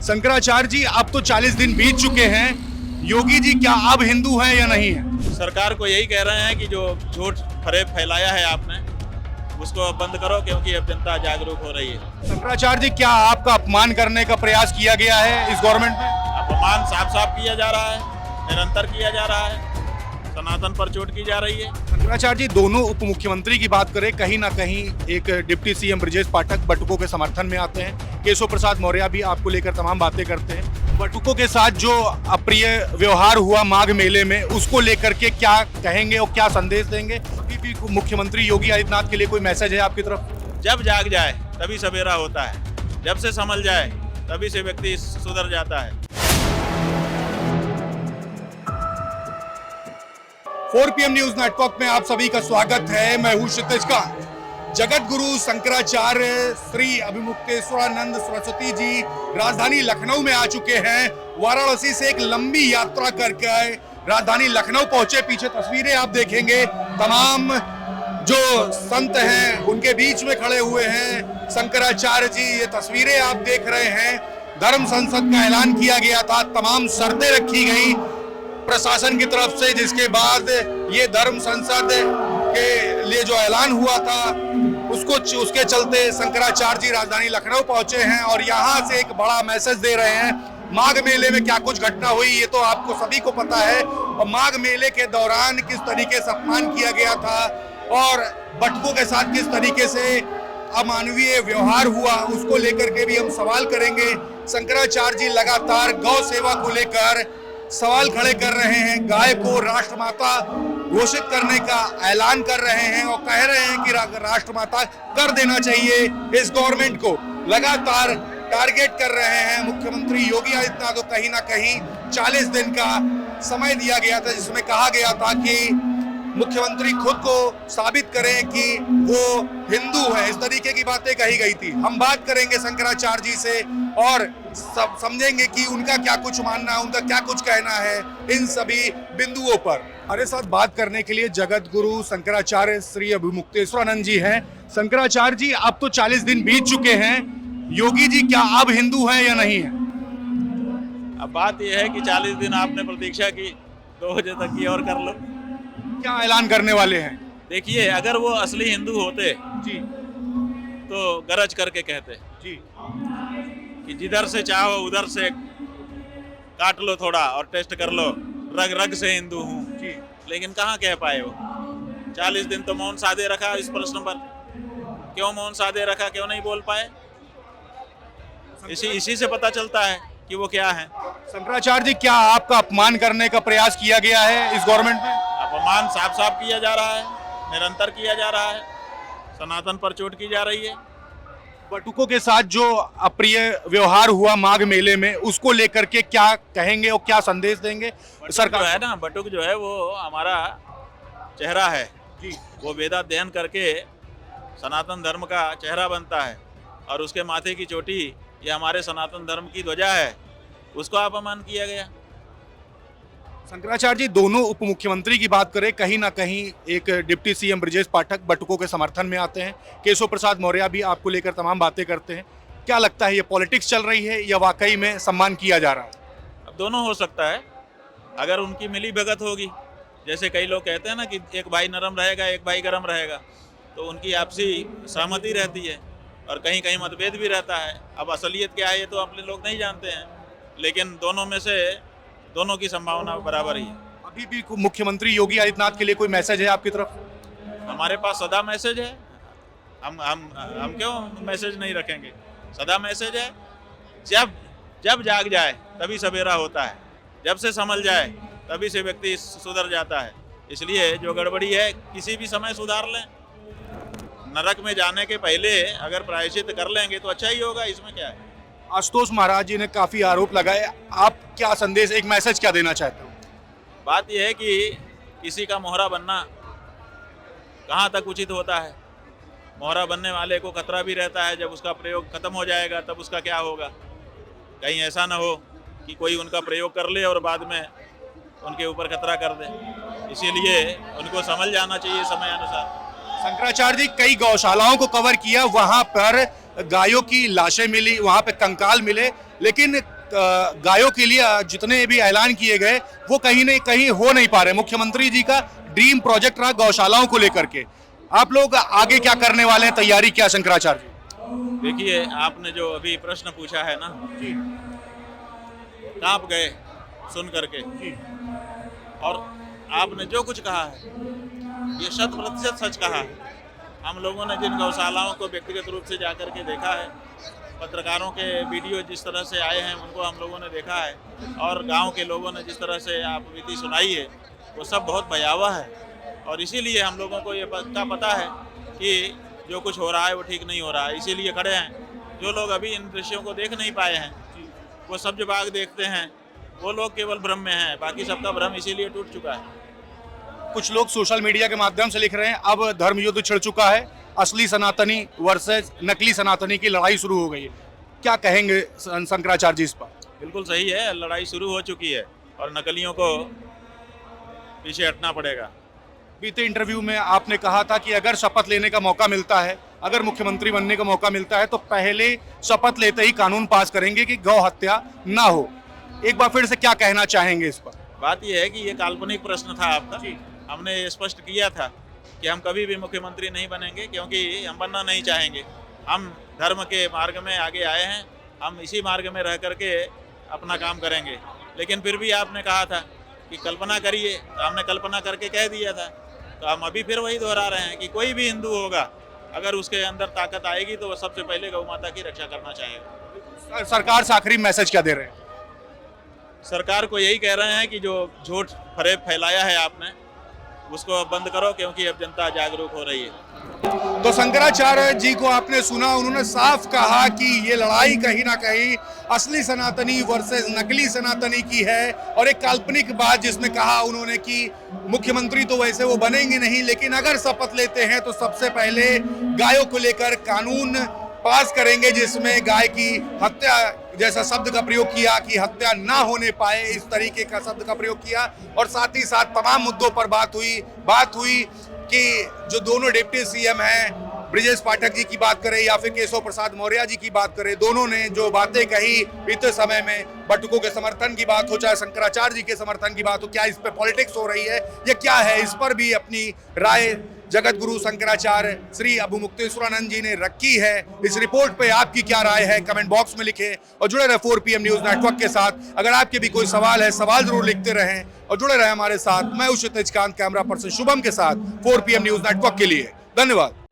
शंकराचार्य जी, अब तो 40 दिन बीत चुके हैं। योगी जी क्या अब हिंदू हैं या नहीं है? सरकार को यही कह रहे हैं कि जो झूठ फरेब फैलाया है आपने उसको अब बंद करो, क्योंकि अब जनता जागरूक हो रही है। शंकराचार्य जी, क्या आपका अपमान करने का प्रयास किया गया है इस गवर्नमेंट में? अपमान साफ साफ किया जा रहा है, निरंतर किया जा रहा है, सनातन पर चोट की जा रही है। शंकराचार्य जी, दोनों उप मुख्यमंत्री की बात करें, कहीं ना कहीं एक डिप्टी सीएम ब्रजेश पाठक बटुकों के समर्थन में आते हैं। केशव प्रसाद मौर्य भी आपको लेकर तमाम बातें करते हैं। बटुकों के साथ जो अप्रिय व्यवहार हुआ माघ मेले में, उसको लेकर के क्या कहेंगे और क्या संदेश देंगे? अभी भी मुख्यमंत्री योगी आदित्यनाथ के लिए कोई मैसेज है आपकी तरफ? जब जाग जाए तभी सवेरा होता है, जब से समझ जाए तभी से व्यक्ति सुधर जाता है। 4 PM न्यूज नेटवर्क में आप सभी का स्वागत है। मैं हूं क्षितिज का। जगत गुरु शंकराचार्य श्री अभिमुक्तेश्वरानंद सरस्वती जी राजधानी लखनऊ में आ चुके हैं। वाराणसी से एक लंबी यात्रा करके राजधानी लखनऊ पहुंचे। पीछे तस्वीरें आप देखेंगे, तमाम जो संत हैं उनके बीच में खड़े हुए हैं शंकराचार्य जी। ये तस्वीरें आप देख रहे हैं। धर्म संसद का ऐलान किया गया था, तमाम शर्तें रखी गई प्रशासन की तरफ से, जिसके बाद ये धर्म संसद के लिए जो ऐलान हुआ था उसके चलते शंकराचार्य जी राजधानी लखनऊ पहुंचे हैं और यहाँ से एक बड़ा मैसेज दे रहे हैं। माघ मेले में क्या कुछ घटना हुई ये तो आपको सभी को पता है, और माघ मेले के दौरान किस तरीके से अपमान किया गया था और बटुकों के साथ किस तरीके से अमानवीय व्यवहार हुआ, उसको लेकर के भी हम सवाल करेंगे। शंकराचार्य जी लगातार गौ सेवा को लेकर सवाल खड़े कर रहे हैं। गाय को राष्ट्रमाता घोषित करने का ऐलान कर रहे हैं और कह रहे हैं कि राष्ट्रमाता कर देना चाहिए। इस गवर्नमेंट को लगातार टारगेट कर रहे हैं मुख्यमंत्री योगी आदित्यनाथ को। कहीं ना कहीं 40 दिन का समय दिया गया था, जिसमें कहा गया था कि मुख्यमंत्री खुद को साबित करें कि वो हिंदू है। इस तरीके की बातें कही गई थी। हम बात करेंगे शंकराचार्य जी से और सब समझेंगे कि उनका क्या कुछ मानना है, उनका क्या कुछ कहना है इन सभी बिंदुओं पर। हमारे साथ बात करने के लिए जगत गुरु शंकराचार्य श्री अभिमुक्तेश्वरानंद जी हैं। शंकराचार्य जी, अब तो 40 दिन बीत चुके हैं। योगी जी क्या अब हिंदू हैं या नहीं है? अब बात यह है कि 40 दिन आपने प्रतीक्षा की, 2 बजे तक की और कर लो। क्या ऐलान करने वाले हैं? देखिए, अगर वो असली हिंदू होते जी तो गरज करके कहते जी कि जिधर से चाहो उधर से काट लो थोड़ा और टेस्ट कर लो, रग रग से हिंदू हूँ जी। लेकिन कहाँ कह पाए वो। 40 दिन तो मौन साधे रखा। इस प्रश्न पर क्यों मौन साधे रखा, क्यों नहीं बोल पाए? इसी से पता चलता है कि वो क्या है। शंकराचार्य जी, क्या आपका अपमान करने का प्रयास किया गया है इस गवर्नमेंट में? अपमान साफ साफ किया जा रहा है, निरंतर किया जा रहा है, सनातन पर चोट की जा रही है। बटुकों के साथ जो अप्रिय व्यवहार हुआ माघ मेले में, उसको लेकर के क्या कहेंगे और क्या संदेश देंगे सरकार? जो है ना, बटुक जो है वो हमारा चेहरा है जी। वो वेदाध्ययन करके सनातन धर्म का चेहरा बनता है और उसके माथे की चोटी ये हमारे सनातन धर्म की ध्वजा है, उसको अपमान किया गया। शंकराचार्य जी, दोनों उप मुख्यमंत्री की बात करें, कहीं ना कहीं एक डिप्टी सीएम ब्रजेश पाठक बटुकों के समर्थन में आते हैं। केशव प्रसाद मौर्य भी आपको लेकर तमाम बातें करते हैं। क्या लगता है, ये पॉलिटिक्स चल रही है या वाकई में सम्मान किया जा रहा है? अब दोनों हो सकता है। अगर उनकी मिली भगत होगी, जैसे कई लोग कहते हैं ना कि एक भाई नरम रहेगा एक भाई गरम रहेगा, तो उनकी आपसी सहमति रहती है और कहीं कहीं मतभेद भी रहता है। अब असलियत क्या है ये तो अपने लोग नहीं जानते हैं, लेकिन दोनों में से दोनों की संभावना बराबर ही है। अभी भी मुख्यमंत्री योगी आदित्यनाथ के लिए कोई मैसेज है आपकी तरफ? हमारे पास सदा मैसेज है। हम क्यों मैसेज नहीं रखेंगे? सदा मैसेज है। जब जाग जाए तभी सवेरा होता है, जब से समझ जाए तभी से व्यक्ति सुधर जाता है। इसलिए जो गड़बड़ी है किसी भी समय सुधार लें। नरक में जाने के पहले अगर प्रायश्चित कर लेंगे तो अच्छा ही होगा, इसमें क्या है। आशुतोष महाराज जी ने काफी आरोप लगाए, आप क्या संदेश, एक मैसेज क्या देना चाहते हो? बात यह है कि किसी का मोहरा बनना कहाँ तक उचित होता है। मोहरा बनने वाले को खतरा भी रहता है, जब उसका प्रयोग खत्म हो जाएगा तब उसका क्या होगा। कहीं ऐसा ना हो कि कोई उनका प्रयोग कर ले और बाद में उनके ऊपर खतरा कर दे। इसीलिए उनको समझ जाना चाहिए समय अनुसार। शंकराचार्य जी, कई गौशालाओं को कवर किया, वहां पर गायों की लाशें मिली, वहां पे कंकाल मिले, लेकिन गायों के लिए जितने भी ऐलान किए गए वो कहीं न कहीं हो नहीं पा रहे। मुख्यमंत्री जी का ड्रीम प्रोजेक्ट रहा गौशालाओं को लेकर के, आप लोग आगे क्या करने वाले हैं, तैयारी क्या शंकराचार्य जी? देखिए, आपने जो अभी प्रश्न पूछा है ना, कांप गए सुन करके। और आपने जो कुछ कहा है ये 100% सच कहा है। हम लोगों ने जिन गौशालाओं को व्यक्तिगत रूप से जाकर के देखा है, पत्रकारों के वीडियो जिस तरह से आए हैं उनको हम लोगों ने देखा है, और गांव के लोगों ने जिस तरह से आप विधि सुनाई है वो सब बहुत भयावह है। और इसीलिए हम लोगों को ये पता है कि जो कुछ हो रहा है वो ठीक नहीं हो रहा है, इसीलिए खड़े हैं। जो लोग अभी इन दृश्यों को देख नहीं पाए हैं वो सब जो बाग देखते हैं वो लोग केवल भ्रम में हैं, बाकी सबका भ्रम इसीलिए टूट चुका है। कुछ लोग सोशल मीडिया के माध्यम से लिख रहे हैं अब धर्म युद्ध छिड़ चुका है, असली सनातनी वर्सेस नकली सनातनी की लड़ाई शुरू हो गई है। क्या कहेंगे शंकराचार्य जी इस पर? बिल्कुल सही है, लड़ाई शुरू हो चुकी है और नकलियों को पीछे हटना पड़ेगा। बीते इंटरव्यू में आपने कहा था कि अगर शपथ लेने का मौका मिलता है, अगर मुख्यमंत्री बनने का मौका मिलता है तो पहले शपथ लेते ही कानून पास करेंगे कि गौ हत्या ना हो। एक बार फिर से क्या कहना चाहेंगे इस पर? बात यह है कि ये काल्पनिक प्रश्न था आपका। हमने ये स्पष्ट किया था कि हम कभी भी मुख्यमंत्री नहीं बनेंगे, क्योंकि हम बनना नहीं चाहेंगे। हम धर्म के मार्ग में आगे आए हैं, हम इसी मार्ग में रह करके अपना काम करेंगे। लेकिन फिर भी आपने कहा था कि कल्पना करिए, तो हमने कल्पना करके कह दिया था। तो हम अभी फिर वही दोहरा रहे हैं कि कोई भी हिंदू होगा, अगर उसके अंदर ताकत आएगी तो वो सबसे पहले गौ माता की रक्षा करना चाहेगा। सरकार से आखिरी मैसेज क्या दे रहे हैं? सरकार को यही कह रहे हैं कि जो झूठ फरेब फैलाया है आपने उसको अब बंद करो, क्योंकि अब जनता जागरूक हो रही है। तो शंकराचार्य जी को आपने सुना, उन्होंने साफ कहा कि ये लड़ाई कहीं ना कहीं असली सनातनी वर्सेस नकली सनातनी की है। और एक काल्पनिक बात जिसमें कहा उन्होंने कि मुख्यमंत्री तो वैसे वो बनेंगे नहीं, लेकिन अगर शपथ लेते हैं तो सबसे पहले गायों को लेकर कानून पास करेंगे जिसमें गाय की हत्या जैसा शब्द का प्रयोग किया कि हत्या ना होने पाए, इस तरीके का शब्द का प्रयोग किया। और साथ ही साथ तमाम मुद्दों पर बात हुई कि जो दोनों डिप्टी सीएम हैं, ब्रिजेश पाठक जी की बात करें या फिर केशव प्रसाद मौर्य जी की बात करें, दोनों ने जो बातें कही बीते समय में, बटुकों के समर्थन की बात हो चाहे शंकराचार्य जी के समर्थन की बात हो, क्या इस पे पॉलिटिक्स हो रही है, ये क्या है, इस पर भी अपनी राय जगत गुरु शंकराचार्य श्री अभिमुक्तेश्वरानंद जी ने रखी है। इस रिपोर्ट पे आपकी क्या राय है कमेंट बॉक्स में लिखें और जुड़े रहे 4PM न्यूज नेटवर्क के साथ। अगर आपके भी कोई सवाल है, सवाल जरूर लिखते रहें और जुड़े रहे हमारे साथ। मैं हूं क्षितिज कांत, कैमरा पर्सन शुभम के साथ 4PM न्यूज नेटवर्क के लिए। धन्यवाद।